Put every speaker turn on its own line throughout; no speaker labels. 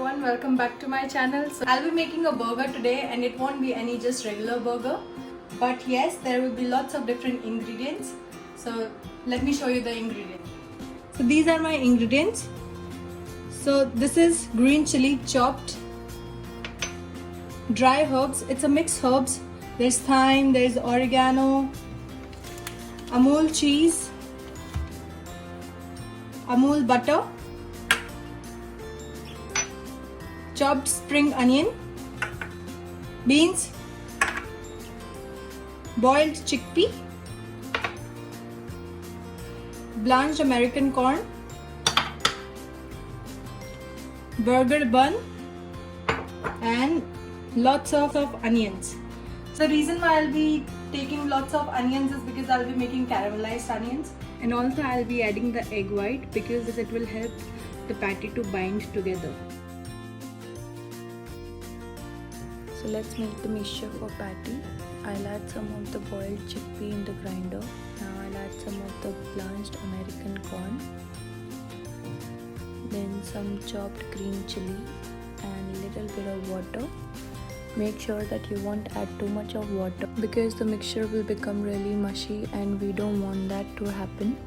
everyone, welcome back to my channel. So I'll be making a burger today and it won't be any just regular burger, but yes, there will be lots of different ingredients. So let me show you the ingredients. So these are my ingredients. So this is green chili chopped, dry herbs, it's a mixed herbs. There's thyme, there's oregano, Amul cheese, Amul butter, chopped spring onion, beans, boiled chickpea, blanched American corn, burger bun, and lots of onions. So the reason why I'll be taking lots of onions is because I'll be making caramelized onions, and also I'll be adding the egg white because it will help the patty to bind together.
So let's make the mixture for patty. I'll add some of the boiled chickpea in the grinder. Now I'll add some of the blanched American corn. Then some chopped green chili and a little bit of water. Make sure that you won't add too much of water because the mixture will become really mushy and we don't want that to happen.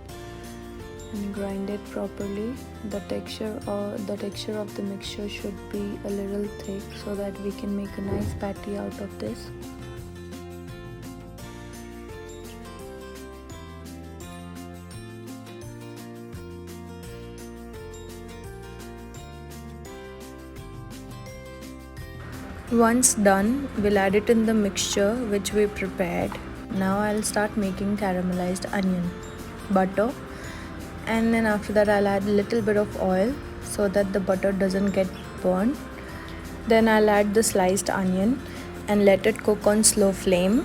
And grind it properly. The texture of the mixture should be a little thick so that we can make a nice patty out of this. Once done, we'll add it in the mixture which we prepared. Now I'll start making caramelized onion, butter, and then after that I'll add a little bit of oil so that the butter doesn't get burned. Then I'll add the sliced onion and let it cook on slow flame.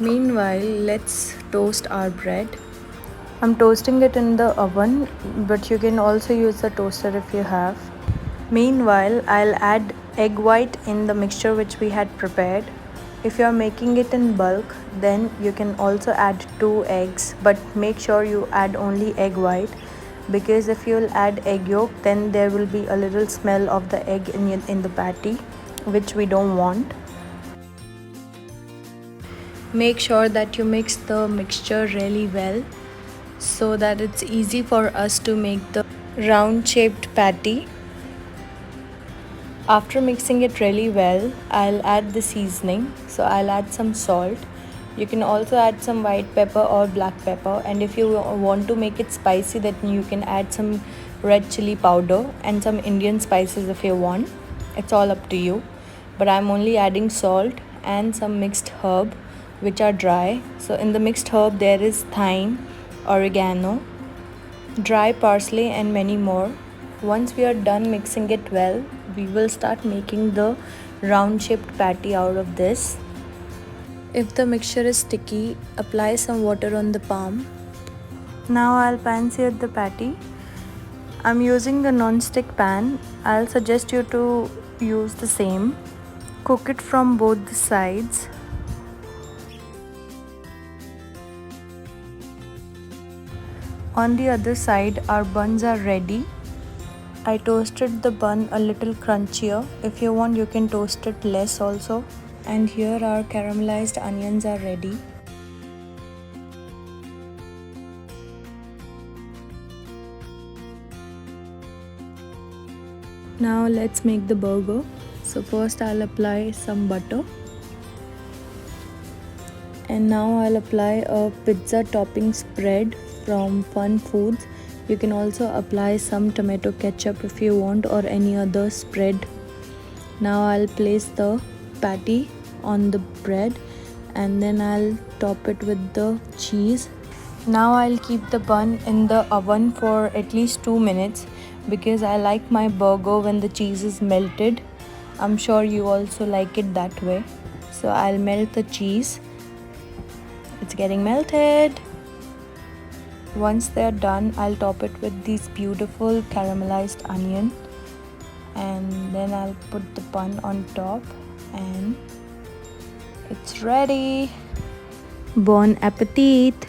Meanwhile, let's toast our bread. I'm toasting it in the oven, but you can also use the toaster if you have. Meanwhile, I'll add egg white in the mixture which we had prepared. If you are making it in bulk, then you can also add 2 eggs, but make sure you add only egg white because if you'll add egg yolk, then there will be a little smell of the egg in the patty, which we don't want. Make sure that you mix the mixture really well so that it's easy for us to make the round shaped patty. After mixing it really well, I'll add the seasoning. So I'll add some salt. You can also add some white pepper or black pepper, and if you want to make it spicy, then you can add some red chili powder and some Indian spices if you want. It's all up to you. But I'm only adding salt and some mixed herb which are dry. So in the mixed herb there is thyme, oregano, dry parsley and many more. Once we are done mixing it well, we will start making the round shaped patty out of this. If the mixture is sticky, apply some water on the palm. Now I'll pan sear the patty. I'm using the non-stick pan. I'll suggest you to use the same. Cook it from both the sides. On the other side, our buns are ready. I toasted the bun a little crunchier. If you want, you can toast it less also. And here our caramelized onions are ready. Now let's make the burger. So first I'll apply some butter. And now I'll apply a pizza topping spread from Fun Foods. You can also apply some tomato ketchup if you want, or any other spread. Now I'll place the patty on the bread and then I'll top it with the cheese. Now I'll keep the bun in the oven for at least 2 minutes because I like my burger when the cheese is melted. I'm sure you also like it that way. So I'll melt the cheese. It's getting melted. Once they're done, I'll top it with these beautiful caramelized onion, and then I'll put the bun on top and it's ready. Bon appetit!